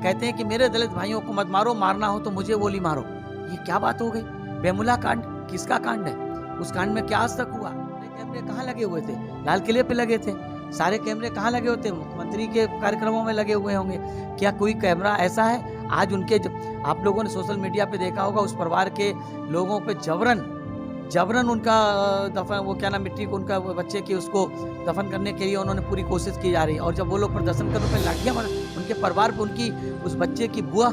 कहते हैं कि मेरे दलित भाइयों को मत मारो, मारना हो तो मुझे गोली मारो। ये क्या बात हो गई? बेमुला कांड किसका कांड है? उस कांड में क्या आज तक हुआ? कैमरे कहाँ लगे हुए थे? लाल किले पे लगे थे। सारे कैमरे कहाँ लगे होते? मुख्यमंत्री के कार्यक्रमों में लगे हुए होंगे। क्या कोई कैमरा ऐसा है? आज उनके आप लोगों ने सोशल मीडिया पे देखा होगा, उस परिवार के लोगों पे जबरन उनका दफन, वो क्या नाम, मिट्टी को उनका बच्चे की उसको दफन करने के लिए उन्होंने पूरी कोशिश की जा रही है। और जब वो लोग प्रदर्शन करने पर लाठियां मार, उनके परिवार पे उनकी उस बच्चे की बुआ,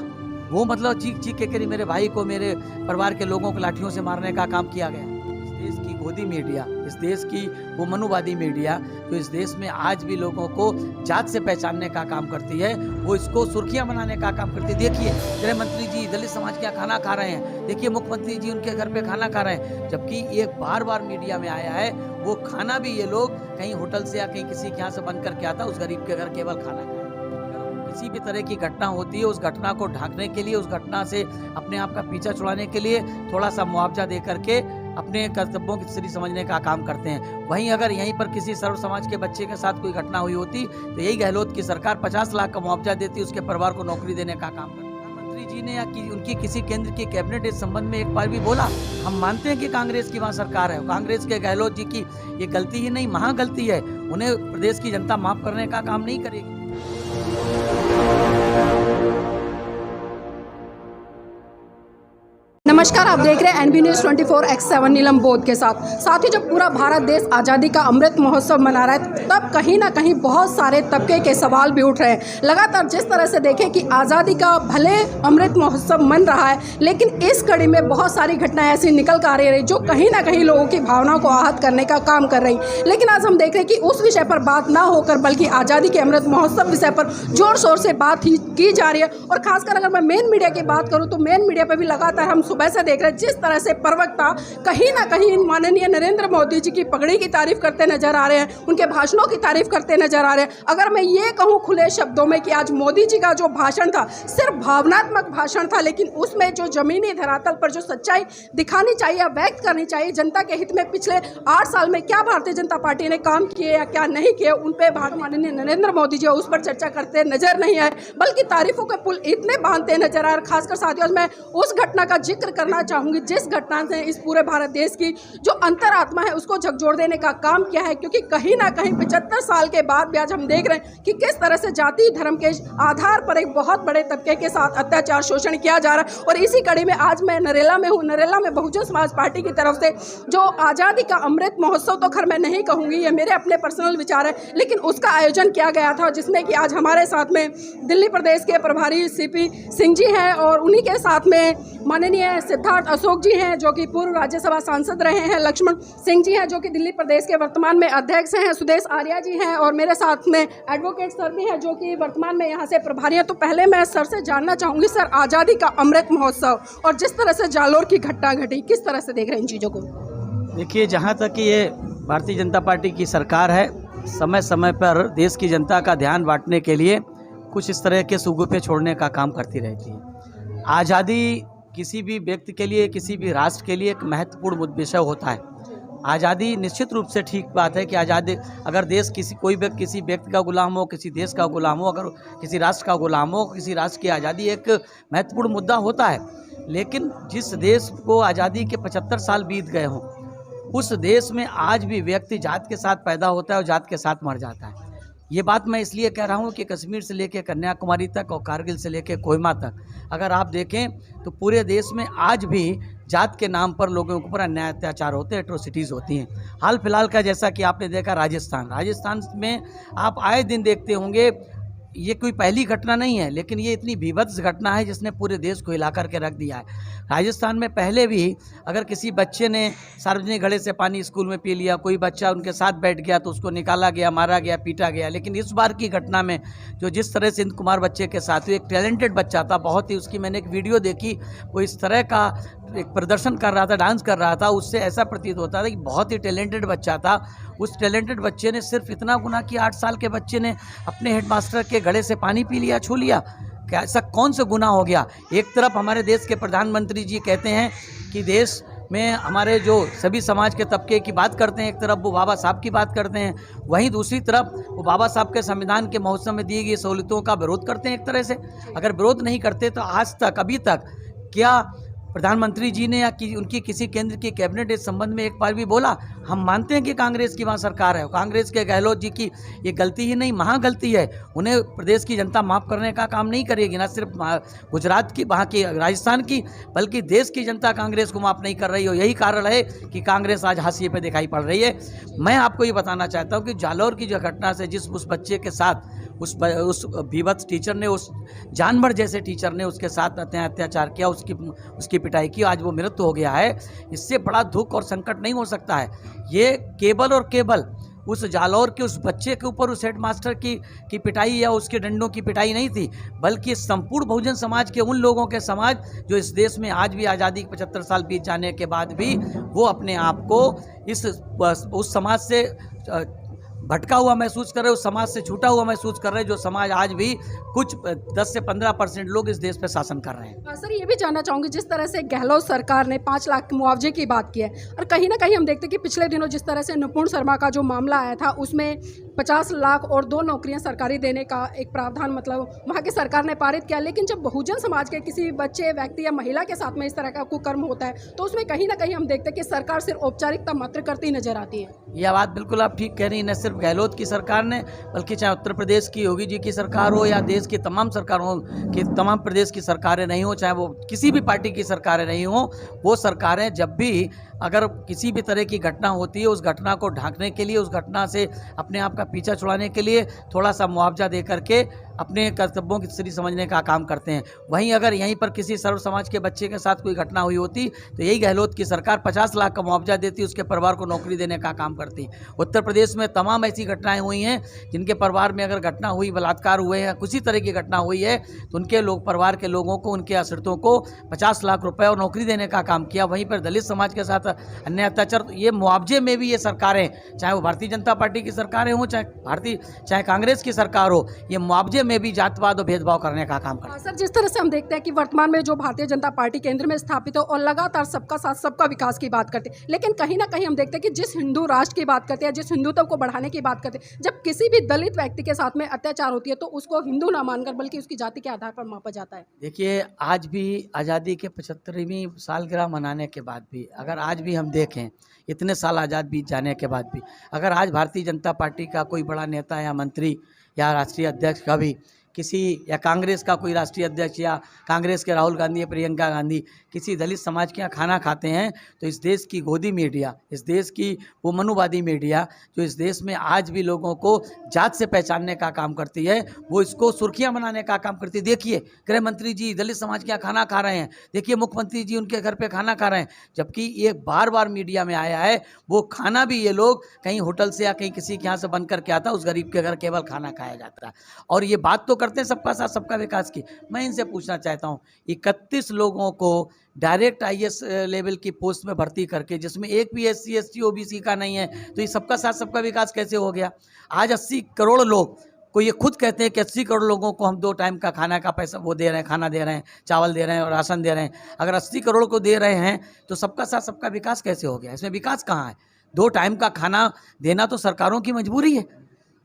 वो मतलब चीख के करी मेरे भाई को, मेरे परिवार के लोगों को लाठियों से मारने का काम किया गया। इस देश की गोदी मीडिया, इस देश की वो मनुवादी मीडिया जो इस देश में आज भी लोगों को जात से पहचानने का काम करती है, वो इसको सुर्खियां बनाने का काम करती है। देखिए गृह मंत्री जी दलित समाज का खाना खा रहे हैं, देखिए मुख्यमंत्री जी उनके घर पे खाना खा रहे हैं, जबकि ये बार मीडिया में आया है वो खाना भी ये लोग कहीं होटल से या कहीं किसी के यहाँ से बन करके आता, उस गरीब के घर केवल खाना खाए। किसी भी तरह की घटना होती है, उस घटना को ढांकने के लिए, उस घटना से अपने आप का पीछा छुड़ाने के लिए थोड़ा सा मुआवजा दे करके अपने कर्तव्यों की स्थिति समझने का काम करते हैं। वहीं अगर यहीं पर किसी सर्व समाज के बच्चे के साथ कोई घटना हुई होती तो यही गहलोत की सरकार 50 लाख का मुआवजा देती, उसके परिवार को नौकरी देने का काम करती। प्रधानमंत्री जी ने या उनकी किसी केंद्र की कैबिनेट इस संबंध में एक बार भी बोला? हम मानते हैं कि कांग्रेस की वहाँ सरकार है, कांग्रेस के गहलोत जी की ये गलती ही नहीं, महा गलती है, उन्हें प्रदेश की जनता माफ करने का काम नहीं करेगी। नमस्कार, आप देख रहे हैं NB News 24/7 नीलम बोध के साथ ही जब पूरा भारत देश आज़ादी का अमृत महोत्सव मना रहा है, तब कहीं ना कहीं बहुत सारे तबके के सवाल भी उठ रहे हैं। लगातार जिस तरह से देखें कि आज़ादी का भले अमृत महोत्सव मन रहा है, लेकिन इस कड़ी में बहुत सारी घटनाएं ऐसी निकल कर आ रही जो कहीं ना कहीं लोगों की भावनाओं को आहत करने का काम कर रही। लेकिन आज हम देख रहे हैं कि उस विषय पर बात ना होकर बल्कि आज़ादी के अमृत महोत्सव विषय पर जोर शोर से बात ही की जा रही है। और खासकर अगर मैं मेन मीडिया की बात करूँ तो मेन मीडिया पर भी लगातार हम सुबह से देख रहे हैं जिस तरह से प्रवक्ता कहीं ना कहीं माननीय नरेंद्र मोदी जी की पगड़ी की तारीफ करते नजर आ रहे हैं, उनके भाषणों की तारीफ करते नजर आ रहे हैं। अगर मैं ये कहूं खुले शब्दों में कि आज मोदी जी का जो भाषण था सिर्फ भावनात्मक भाषण था, लेकिन उसमें जो जमीनी धरातल पर जो सच्चाई दिखानी चाहिए, व्यक्त करनी चाहिए, जनता के हित में पिछले 8 साल में क्या भारतीय जनता पार्टी ने काम किए या क्या नहीं किए, उन पे माननीय नरेंद्र मोदी जी उस पर चर्चा करते नजर नहीं आए, बल्कि तारीफों के पुल इतने बांधते नजर आए। खासकर साथियों, मैं उस घटना का जिक्र करना चाहूंगी जिस घटना से इस पूरे भारत देश की जो अंतरात्मा है उसको झकझोर देने का काम किया है। क्योंकि कहीं ना कहीं 75 साल के बाद भी आज हम देख रहे हैं कि किस तरह से जाति धर्म के आधार पर एक बहुत बड़े तबके के साथ अत्याचार शोषण किया जा रहा है। और इसी कड़ी में आज मैं नरेला में हूँ। नरेला में बहुजन समाज पार्टी की तरफ से जो आज़ादी का अमृत महोत्सव, तो खैर मैं नहीं कहूँगी, ये मेरे अपने पर्सनल विचार है, लेकिन उसका आयोजन किया गया था जिसमें कि आज हमारे साथ में दिल्ली प्रदेश के प्रभारी CP सिंह जी हैं और उन्हीं के साथ में माननीय सिद्धार्थ अशोक जी हैं जो कि पूर्व राज्यसभा सांसद रहे हैं, लक्ष्मण सिंह जी हैं जो कि दिल्ली प्रदेश के वर्तमान में अध्यक्ष हैं, सुदेश आर्या जी हैं और मेरे साथ में एडवोकेट सर भी हैं जो कि वर्तमान में यहाँ से प्रभारी हैं। तो पहले मैं सर से जानना चाहूँगी, सर, आज़ादी का अमृत महोत्सव और जिस तरह से जालोर की घटना घटी, किस तरह से देख रहे हैं इन चीज़ों को? देखिए, जहाँ तक कि ये भारतीय जनता पार्टी की सरकार है, समय समय पर देश की जनता का ध्यान बांटने के लिए कुछ इस तरह के सुगुफे छोड़ने का काम करती रहती है। आज़ादी किसी भी व्यक्ति के लिए, किसी भी राष्ट्र के लिए एक महत्वपूर्ण विषय होता है। आज़ादी निश्चित रूप से ठीक बात है कि आज़ादी, अगर देश कोई व्यक्ति किसी व्यक्ति का गुलाम हो, किसी देश का गुलाम हो, अगर किसी राष्ट्र का गुलाम हो, किसी राष्ट्र की आज़ादी एक महत्वपूर्ण मुद्दा होता है। लेकिन जिस देश को आज़ादी के 75 साल बीत गए हों, उस देश में आज भी व्यक्ति जात के साथ पैदा होता है और जात के साथ मर जाता है। ये बात मैं इसलिए कह रहा हूँ कि कश्मीर से लेकर कन्याकुमारी तक और कारगिल से लेकर कोहिमा तक अगर आप देखें तो पूरे देश में आज भी जात के नाम पर लोगों के ऊपर अन्याय अत्याचार होते हैं, एट्रोसिटीज़ होती हैं। हाल फिलहाल का जैसा कि आपने देखा राजस्थान में आप आए दिन देखते होंगे, ये कोई पहली घटना नहीं है, लेकिन ये इतनी भीभत्स घटना है जिसने पूरे देश को हिला करके रख दिया है। राजस्थान में पहले भी अगर किसी बच्चे ने सार्वजनिक घड़े से पानी स्कूल में पी लिया, कोई बच्चा उनके साथ बैठ गया तो उसको निकाला गया, मारा गया, पीटा गया। लेकिन इस बार की घटना में जो जिस तरह से इंद कुमार बच्चे के साथ हुई, एक टैलेंटेड बच्चा था, बहुत ही, उसकी मैंने एक वीडियो देखी, वो इस तरह का एक प्रदर्शन कर रहा था, डांस कर रहा था, उससे ऐसा प्रतीत होता था कि बहुत ही टैलेंटेड बच्चा था। उस टैलेंटेड बच्चे ने सिर्फ इतना गुनाह किया, 8 साल के बच्चे ने अपने हेडमास्टर के घड़े से पानी पी लिया, छू लिया। क्या ऐसा कौन सा गुनाह हो गया? एक तरफ हमारे देश के प्रधानमंत्री जी कहते हैं कि देश में हमारे जो सभी समाज के तबके की बात करते हैं, एक तरफ वो बाबा साहब की बात करते हैं, वहीं दूसरी तरफ वो बाबा साहब के संविधान के महोत्सव में दी गई सहूलियतों का विरोध करते हैं एक तरह से। अगर विरोध नहीं करते तो आज तक अभी तक क्या प्रधानमंत्री जी ने या उनकी किसी केंद्र की कैबिनेट इस संबंध में एक बार भी बोला? हम मानते हैं कि कांग्रेस की वहाँ सरकार है, कांग्रेस के गहलोत जी की ये गलती ही नहीं महा गलती है, उन्हें प्रदेश की जनता माफ़ करने का काम नहीं करेगी। ना सिर्फ गुजरात की, वहाँ की, राजस्थान की, बल्कि देश की जनता कांग्रेस को माफ़ नहीं कर रही हो। यही कारण है कि कांग्रेस आज हाशिए पे दिखाई पड़ रही है। मैं आपको ये बताना चाहता हूँ कि जालौर की जो घटना से जिस उस बच्चे के साथ उस बीभत्स टीचर ने, उस जानवर जैसे टीचर ने उसके साथ अत्याचार किया, उसकी पिटाई की, आज वो मृत्यु हो गया है। इससे बड़ा दुख और संकट नहीं हो सकता है। ये केवल और केवल उस जालौर के उस बच्चे के ऊपर उस हेडमास्टर की पिटाई या उसके डंडों की पिटाई नहीं थी, बल्कि संपूर्ण बहुजन समाज के उन लोगों के समाज जो इस देश में आज भी आज़ादी के 75 साल बीत जाने के बाद भी वो अपने आप को उस समाज से भटका हुआ महसूस कर रहे, उस समाज से छूटा हुआ महसूस कर रहे, जो समाज आज भी कुछ 10 से 15% लोग इस देश पे शासन कर रहे हैं। सर, ये भी जानना चाहूँगी, जिस तरह से गहलोत सरकार ने 5 लाख मुआवजे की बात की है, और कहीं ना कहीं हम देखते हैं कि पिछले दिनों जिस तरह से निपुण शर्मा का जो मामला आया था उसमें 50 लाख और 2 नौकरियां सरकारी देने का एक प्रावधान मतलब वहाँ की सरकार ने पारित किया। लेकिन जब बहुजन समाज के किसी बच्चे, व्यक्ति या महिला के साथ में इस तरह का कुकर्म होता है तो उसमें कहीं ना कहीं हम देखते हैं कि सरकार सिर्फ औपचारिकता मात्र करती नजर आती है। यह बात बिल्कुल आप ठीक कह रही हैं। न सिर्फ गहलोत की सरकार ने, बल्कि चाहे उत्तर प्रदेश की योगी जी की सरकार हो या देश की तमाम सरकारों की, तमाम प्रदेश की सरकारें नहीं हो, चाहे वो किसी भी पार्टी की सरकारें नहीं हो, वो सरकारें जब भी अगर किसी भी तरह की घटना होती है, उस घटना को ढांकने के लिए, उस घटना से अपने आप का पीछा छुड़ाने के लिए थोड़ा सा मुआवजा दे करके अपने कर्तव्यों की स्थिति समझने का काम करते हैं। वहीं अगर यहीं पर किसी सर्व समाज के बच्चे के साथ कोई घटना हुई होती तो यही गहलोत की सरकार 50 लाख का मुआवजा देती, उसके परिवार को नौकरी देने का काम करती। उत्तर प्रदेश में तमाम ऐसी घटनाएं हुई हैं जिनके परिवार में अगर घटना हुई, बलात्कार हुए या किसी तरह की घटना हुई है तो उनके लोग, परिवार के लोगों को, उनके आश्रितों को 50 लाख रुपए और नौकरी देने का काम किया। वहीं पर दलित समाज के साथ अन्य अत्याचार, ये मुआवजे में भी ये सरकारें, चाहे वो भारतीय जनता पार्टी की सरकारें हों, चाहे कांग्रेस की सरकार हो, ये मुआवजे में भी जातवाद और भेदभाव करने का काम करते हैं। सर, जिस तरह से हम देखते हैं कि वर्तमान में जो भारतीय जनता पार्टी केंद्र में स्थापित है और लगातार सबका साथ सबका विकास की बात करते हैं, लेकिन कहीं ना कहीं हम देखते हैं कि जिस हिंदू राष्ट्र की बात करते हैं, जिस हिंदुत्व को बढ़ाने की बात करते हैं, जब किसी भी दलित व्यक्ति के साथ में अत्याचार होती है तो उसको हिंदू ना मानकर बल्कि उसकी जाति के आधार पर मापा जाता है। देखिए, आज भी आज़ादी के 75वीं सालगिरह मनाने के बाद भी, अगर आज भी हम देखें, इतने साल आज़ाद बीत जाने के बाद भी, अगर आज भारतीय जनता पार्टी का कोई बड़ा नेता या मंत्री या राष्ट्रीय अध्यक्ष का भी किसी, या कांग्रेस का कोई राष्ट्रीय अध्यक्ष या कांग्रेस के राहुल गांधी या प्रियंका गांधी किसी दलित समाज के यहाँ खाना खाते हैं तो इस देश की गोदी मीडिया, इस देश की वो मनुवादी मीडिया जो इस देश में आज भी लोगों को जात से पहचानने का काम करती है, वो इसको सुर्खियां बनाने का काम करती है। देखिए, गृह मंत्री जी दलित समाज के यहाँ खाना खा रहे हैं, देखिए मुख्यमंत्री जी उनके घर पे खाना खा रहे हैं, जबकि ये बार बार मीडिया में आया है वो खाना भी ये लोग कहीं होटल से या कहीं किसी के यहाँ से बन करके आता, उस गरीब के घर केवल खाना खाया जाता है। और ये बात तो करते हैं सबका साथ सबका विकास की। मैं इनसे पूछना चाहता हूँ, 31 लोगों को डायरेक्ट IAS लेवल की पोस्ट में भर्ती करके, जिसमें एक भी SC ST OBC का नहीं है, तो ये सबका साथ सबका विकास कैसे हो गया? आज 80 करोड़ लोग को ये खुद कहते हैं कि 80 करोड़ लोगों को हम 2 टाइम का खाना का पैसा वो दे रहे हैं, खाना दे रहे हैं, चावल दे रहे हैं और राशन दे रहे हैं। अगर 80 करोड़ को दे रहे हैं तो सबका साथ सबका विकास कैसे हो गया? इसमें विकास कहाँ है? 2 टाइम का खाना देना तो सरकारों की मजबूरी है।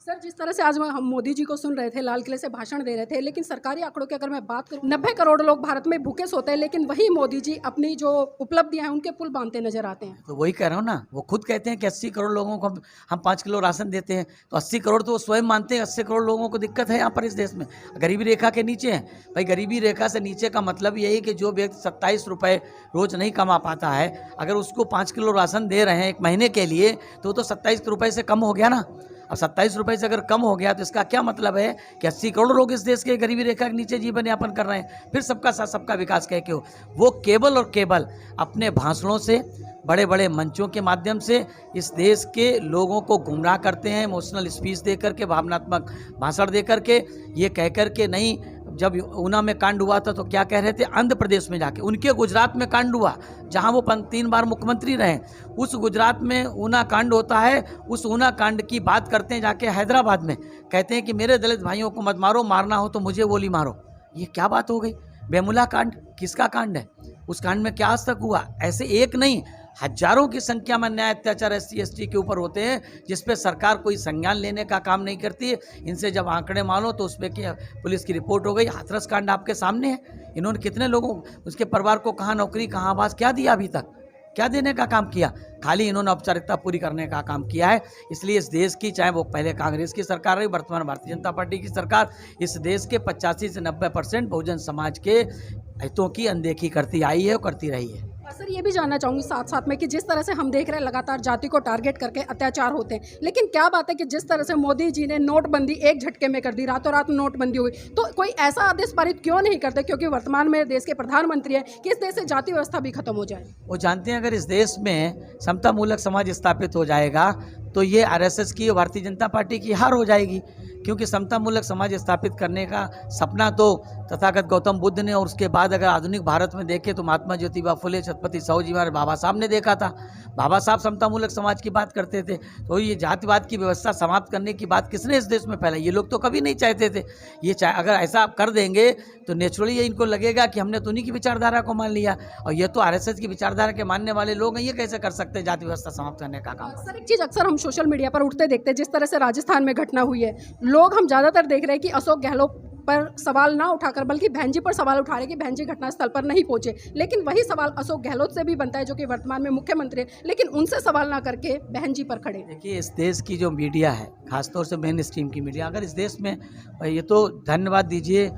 सर, जिस तरह से आज हम मोदी जी को सुन रहे थे, लाल किले से भाषण दे रहे थे, लेकिन सरकारी आंकड़ों की अगर मैं बात करूं, 90 करोड़ लोग भारत में भूखे सोते हैं, लेकिन वही मोदी जी अपनी जो उपलब्धियां हैं उनके पुल बांधते नजर आते हैं। तो वही कह रहा हूँ ना, वो खुद कहते हैं कि 80 करोड़ लोगों को हम 5 किलो राशन देते हैं, तो 80 करोड़ तो वो स्वयं मानते हैं 80 करोड़ लोगों को दिक्कत है यहाँ पर इस देश में, गरीबी रेखा के नीचे है। भाई, गरीबी रेखा से नीचे का मतलब यही कि जो व्यक्ति 27 रुपये रोज नहीं कमा पाता है, अगर उसको 5 किलो राशन दे रहे हैं 1 महीने के लिए, तो 27 रुपये से कम हो गया ना। अब 27 रुपये से अगर कम हो गया तो इसका क्या मतलब है कि 80 करोड़ लोग इस देश के गरीबी रेखा के नीचे जीवन यापन कर रहे हैं। फिर सबका साथ सबका विकास कह के हो, वो केवल और केवल अपने भाषणों से, बड़े बड़े मंचों के माध्यम से इस देश के लोगों को गुमराह करते हैं, इमोशनल स्पीच दे करके, भावनात्मक भाषण दे करके, ये कह करके नहीं। जब ऊना में कांड हुआ था तो क्या कह रहे थे? आंध्र प्रदेश में जाके, उनके गुजरात में कांड हुआ जहां वो 3 बार मुख्यमंत्री रहे, उस गुजरात में ऊना कांड होता है, उस ऊना कांड की बात करते हैं जाके हैदराबाद में, कहते हैं कि मेरे दलित भाइयों को मत मारो, मारना हो तो मुझे गोली मारो। ये क्या बात हो गई? बेमुला कांड किसका कांड है? उस कांड में क्या आज तक हुआ? ऐसे एक नहीं, हजारों की संख्या में अन्याय अत्याचार SC ST के ऊपर होते हैं, जिस पे सरकार कोई संज्ञान लेने का काम नहीं करती है। इनसे जब आंकड़े मानो तो उस पर कि पुलिस की रिपोर्ट हो गई। हाथरस कांड आपके सामने है, इन्होंने कितने लोगों, उसके परिवार को कहाँ नौकरी, कहाँ आवास, क्या दिया अभी तक? क्या देने का काम किया? खाली इन्होंने औपचारिकता पूरी करने का काम किया है। इसलिए इस देश की, चाहे वो पहले कांग्रेस की सरकार रही, वर्तमान भारतीय जनता पार्टी की सरकार, इस देश के 85 से 90% बहुजन समाज के हितों की अनदेखी करती आई है और करती रही है। सर ये भी जानना चाहूँगी साथ साथ में कि जिस तरह से हम देख रहे हैं लगातार जाति को टारगेट करके अत्याचार होते हैं, लेकिन क्या बात है कि जिस तरह से मोदी जी ने नोटबंदी एक झटके में कर दी, रातों रात नोटबंदी हुई, तो कोई ऐसा आदेश पारित क्यों नहीं करते, क्योंकि वर्तमान में देश के प्रधानमंत्री हैं, कि इस देश से जाति व्यवस्था भी खत्म हो जाए? वो जानते हैं अगर इस देश में समतामूलक समाज स्थापित हो जाएगा तो ये RSS की और भारतीय जनता पार्टी की हार हो जाएगी, क्योंकि समतामूलक समाज स्थापित करने का सपना तो तथागत गौतम बुद्ध ने, और उसके बाद अगर आधुनिक भारत में देखें तो महात्मा ज्योतिबा फुले, छत्रपति साहू जी हमारे बाबा साहब ने देखा था। बाबा साहब समतामूलक समाज की बात करते थे। तो ये जातिवाद की व्यवस्था समाप्त करने की बात किसने इस देश में फैलाई? ये लोग तो कभी नहीं चाहते थे। ये अगर ऐसा कर देंगे तो नेचुरली ये इनको लगेगा कि हमने तो उन्हीं की विचारधारा को मान लिया, और ये तो RSS की विचारधारा के मानने वाले लोग हैं, ये कैसे कर सकते हैं जाति व्यवस्था समाप्त करने का काम? सर एक चीज़ अक्सर हम सोशल मीडिया पर उठते देखते हैं, जिस तरह से राजस्थान में घटना हुई है, लोग हम ज़्यादातर देख रहे हैं कि अशोक गहलोत पर सवाल ना उठाकर बल्कि बहन जी पर सवाल उठा रहे हैं कि बहन जी घटनास्थल पर नहीं पहुंचे, लेकिन वही सवाल अशोक गहलोत से भी बनता है जो कि वर्तमान में मुख्यमंत्री है, लेकिन उनसे सवाल ना करके बहन जी पर खड़े। देखिए इस देश की जो मीडिया है, खासतौर से मेन स्ट्रीम की मीडिया, अगर इस देश में, ये तो धन्यवाद दीजिए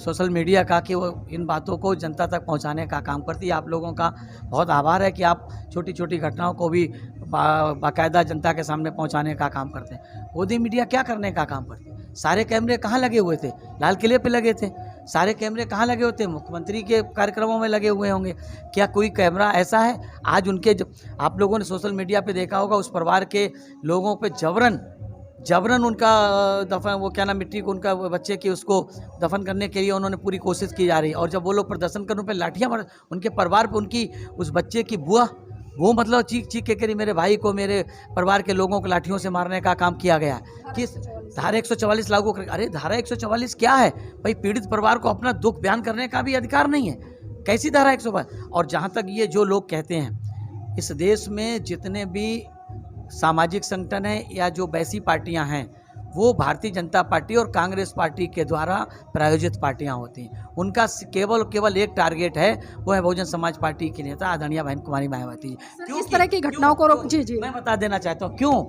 सोशल मीडिया का कि वो इन बातों को जनता तक पहुंचाने का काम करती है। आप लोगों का बहुत आभार है कि आप छोटी छोटी घटनाओं को भी बाकायदा जनता के सामने पहुंचाने का काम करते हैं। मोदी मीडिया क्या करने का काम करती है? सारे कैमरे कहाँ लगे हुए थे? लाल किले पे लगे थे। सारे कैमरे कहाँ लगे होते? मुख्यमंत्री के कार्यक्रमों में लगे हुए होंगे। क्या कोई कैमरा ऐसा है आज उनके, आप लोगों ने सोशल मीडिया पे देखा होगा, उस परिवार के लोगों पे जबरन उनका दफन, वो क्या नाम, मिट्टी को उनका बच्चे की उसको दफन करने के लिए उन्होंने पूरी कोशिश की जा रही है। और जब वो लोग प्रदर्शन करने पे लाठियाँ मार, उनके परिवार पे, उनकी उस बच्चे की बुआ, वो मतलब चीख के करी मेरे भाई को, मेरे परिवार के लोगों को लाठियों से मारने का काम किया गया। किस धारा 144 लागू कर? अरे धारा 144 क्या है भाई? पीड़ित परिवार को अपना दुख बयान करने का भी अधिकार नहीं है? कैसी धारा 144? और जहाँ तक ये जो लोग कहते हैं, इस देश में जितने भी सामाजिक संगठन है या जो वैसी पार्टियां हैं, वो भारतीय जनता पार्टी और कांग्रेस पार्टी के द्वारा प्रायोजित पार्टियां होती हैं। उनका केवल एक टारगेट है, वो है बहुजन समाज पार्टी की नेता आदरणीय बहन कुमारी मायावती। इस तरह की घटनाओं को रोक, जी मैं बता देना चाहता हूँ क्यों।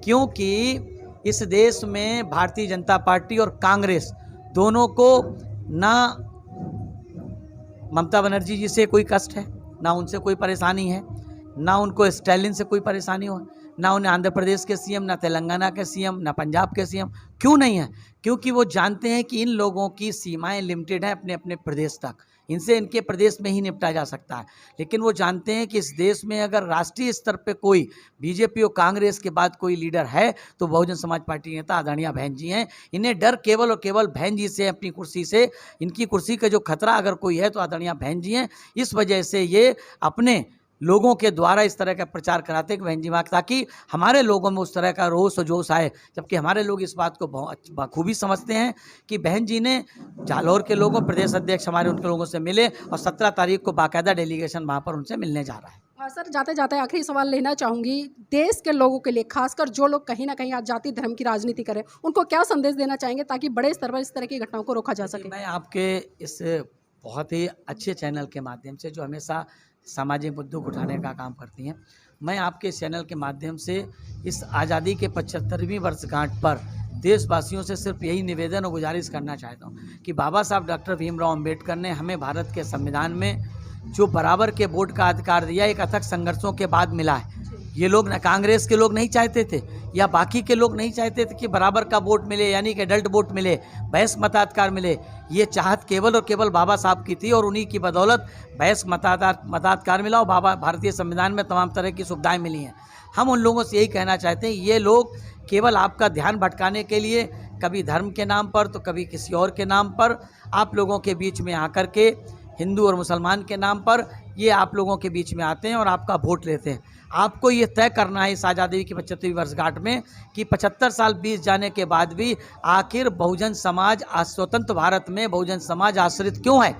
क्योंकि इस देश में भारतीय जनता पार्टी और कांग्रेस दोनों को ना ममता बनर्जी जी से कोई कष्ट है, ना उनसे कोई परेशानी है, ना उनको स्टालिन से कोई परेशानी हो, ना उन्हें आंध्र प्रदेश के CM, ना तेलंगाना के CM, ना पंजाब के CM। क्यों नहीं है? क्योंकि वो जानते हैं कि इन लोगों की सीमाएं लिमिटेड हैं अपने अपने प्रदेश तक, इनसे इनके प्रदेश में ही निपटा जा सकता है। लेकिन वो जानते हैं कि इस देश में अगर राष्ट्रीय स्तर पे कोई बीजेपी और कांग्रेस के बाद कोई लीडर है तो बहुजन समाज पार्टी नेता आदरणीय बहन जी हैं। इन्हें डर केवल और केवल बहन जी से, अपनी कुर्सी से, इनकी कुर्सी का जो खतरा अगर कोई है तो आदरणीय बहन जी हैं। इस वजह से ये अपने लोगों के द्वारा इस तरह का प्रचार कराते हैं कि बहन जी माँ, ताकि हमारे लोगों में उस तरह का रोष और जोश आए। जबकि हमारे लोग इस बात को बखूबी समझते हैं कि बहन जी ने जालौर के लोगों, प्रदेश अध्यक्ष हमारे उनके लोगों से मिले और 17 तारीख को बाकायदा डेलीगेशन वहाँ पर उनसे मिलने जा रहा है। सर जाते जाते आखिरी सवाल लेना चाहूँगी, देश के लोगों के लिए, खासकर जो लोग कहीं ना कहीं आज जाति धर्म की राजनीति करें, उनको क्या संदेश देना चाहेंगे ताकि बड़े स्तर पर इस तरह की घटनाओं को रोका जा सके? मैं आपके इस बहुत ही अच्छे चैनल के माध्यम से, जो हमेशा सामाजिक मुद्दों को उठाने का काम करती हैं, मैं आपके चैनल के माध्यम से इस आज़ादी के 75वीं वर्षगांठ पर देशवासियों से सिर्फ यही निवेदन और गुजारिश करना चाहता हूँ कि बाबा साहब डॉक्टर भीमराव अंबेडकर ने हमें भारत के संविधान में जो बराबर के वोट का अधिकार दिया, एक अथक संघर्षों के बाद मिला है। ये लोग, कांग्रेस के लोग नहीं चाहते थे या बाकी के लोग नहीं चाहते थे कि बराबर का वोट मिले, यानी कि एडल्ट वोट मिले, वयस्क मताधिकार मिले। ये चाहत केवल और केवल बाबा साहब की थी और उन्हीं की बदौलत वयस्क मताधिकार मिला और भारतीय संविधान में तमाम तरह की सुविधाएं मिली हैं। हम उन लोगों से यही कहना चाहते हैं, ये लोग केवल आपका ध्यान भटकाने के लिए, कभी धर्म के नाम पर तो कभी किसी और के नाम पर, आप लोगों के बीच में आकर के हिंदू और मुसलमान के नाम पर ये आप लोगों के बीच में आते हैं और आपका वोट लेते हैं। आपको ये तय करना है इस आज़ादी की 75वीं वर्षगांठ में कि 75 साल बीत जाने के बाद भी आखिर बहुजन समाज स्वतंत्र भारत में बहुजन समाज आश्रित क्यों है।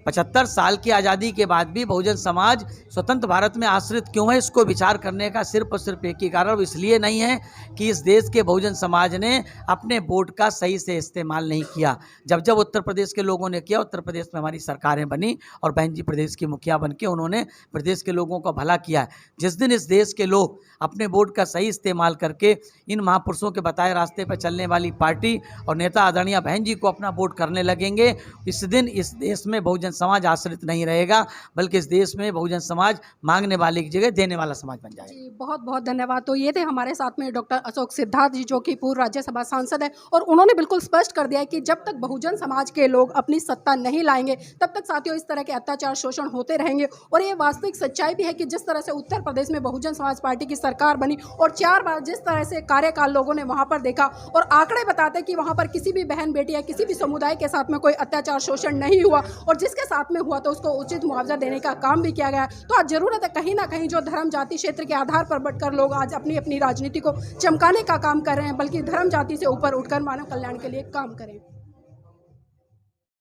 75 साल की आज़ादी के बाद भी बहुजन समाज स्वतंत्र भारत में आश्रित क्यों है, इसको विचार करने का सिर्फ और सिर्फ एक ही कारण इसलिए नहीं है कि इस देश के बहुजन समाज ने अपने वोट का सही से इस्तेमाल नहीं किया। जब जब उत्तर प्रदेश के लोगों ने किया, उत्तर प्रदेश में हमारी सरकारें बनी और बहन जी प्रदेश की मुखिया बन के उन्होंने प्रदेश के लोगों का भला किया है। जिस दिन इस देश के लोग अपने वोट का सही इस्तेमाल करके इन महापुरुषों के बताए रास्ते पर चलने वाली पार्टी और नेता आदरणीय बहन जी को अपना वोट करने लगेंगे, इस दिन इस देश में बहुजन समाज आश्रित नहीं रहेगा, बल्कि इस देश में बहुजन समाज मांगने वाले की जगह देने वाला समाज बन जाएगा। जी, बहुत बहुत धन्यवाद। तो ये थे हमारे साथ में डॉक्टर अशोक सिद्धार्थ जी, जो कि पूर्व राज्यसभा सांसद है, और उन्होंने बिल्कुल स्पष्ट कर दिया है कि जब तक बहुजन समाज के लोग अपनी सत्ता नहीं लाएंगे तब तक साथियों इस तरह के अत्याचार शोषण होते रहेंगे। और ये वास्तविक सच्चाई भी है कि जिस तरह से उत्तर प्रदेश में बहुजन समाज पार्टी की सरकार बनी और 4 बार जिस तरह से कार्यकाल लोगों ने वहां पर देखा, और आंकड़े बताते कि वहां पर किसी भी बहन बेटी या किसी भी समुदाय के साथ में कोई अत्याचार शोषण नहीं हुआ, और जिसके साथ में हुआ तो उसको उचित मुआवजा देने का काम भी किया गया। तो आज जरूरत है कहीं ना कहीं जो धर्म जाति क्षेत्र के आधार पर बढ़कर लोग आज अपनी अपनी राजनीति को चमकाने का काम कर रहे हैं, बल्कि धर्म जाति से ऊपर उठकर मानव कल्याण के लिए काम करें।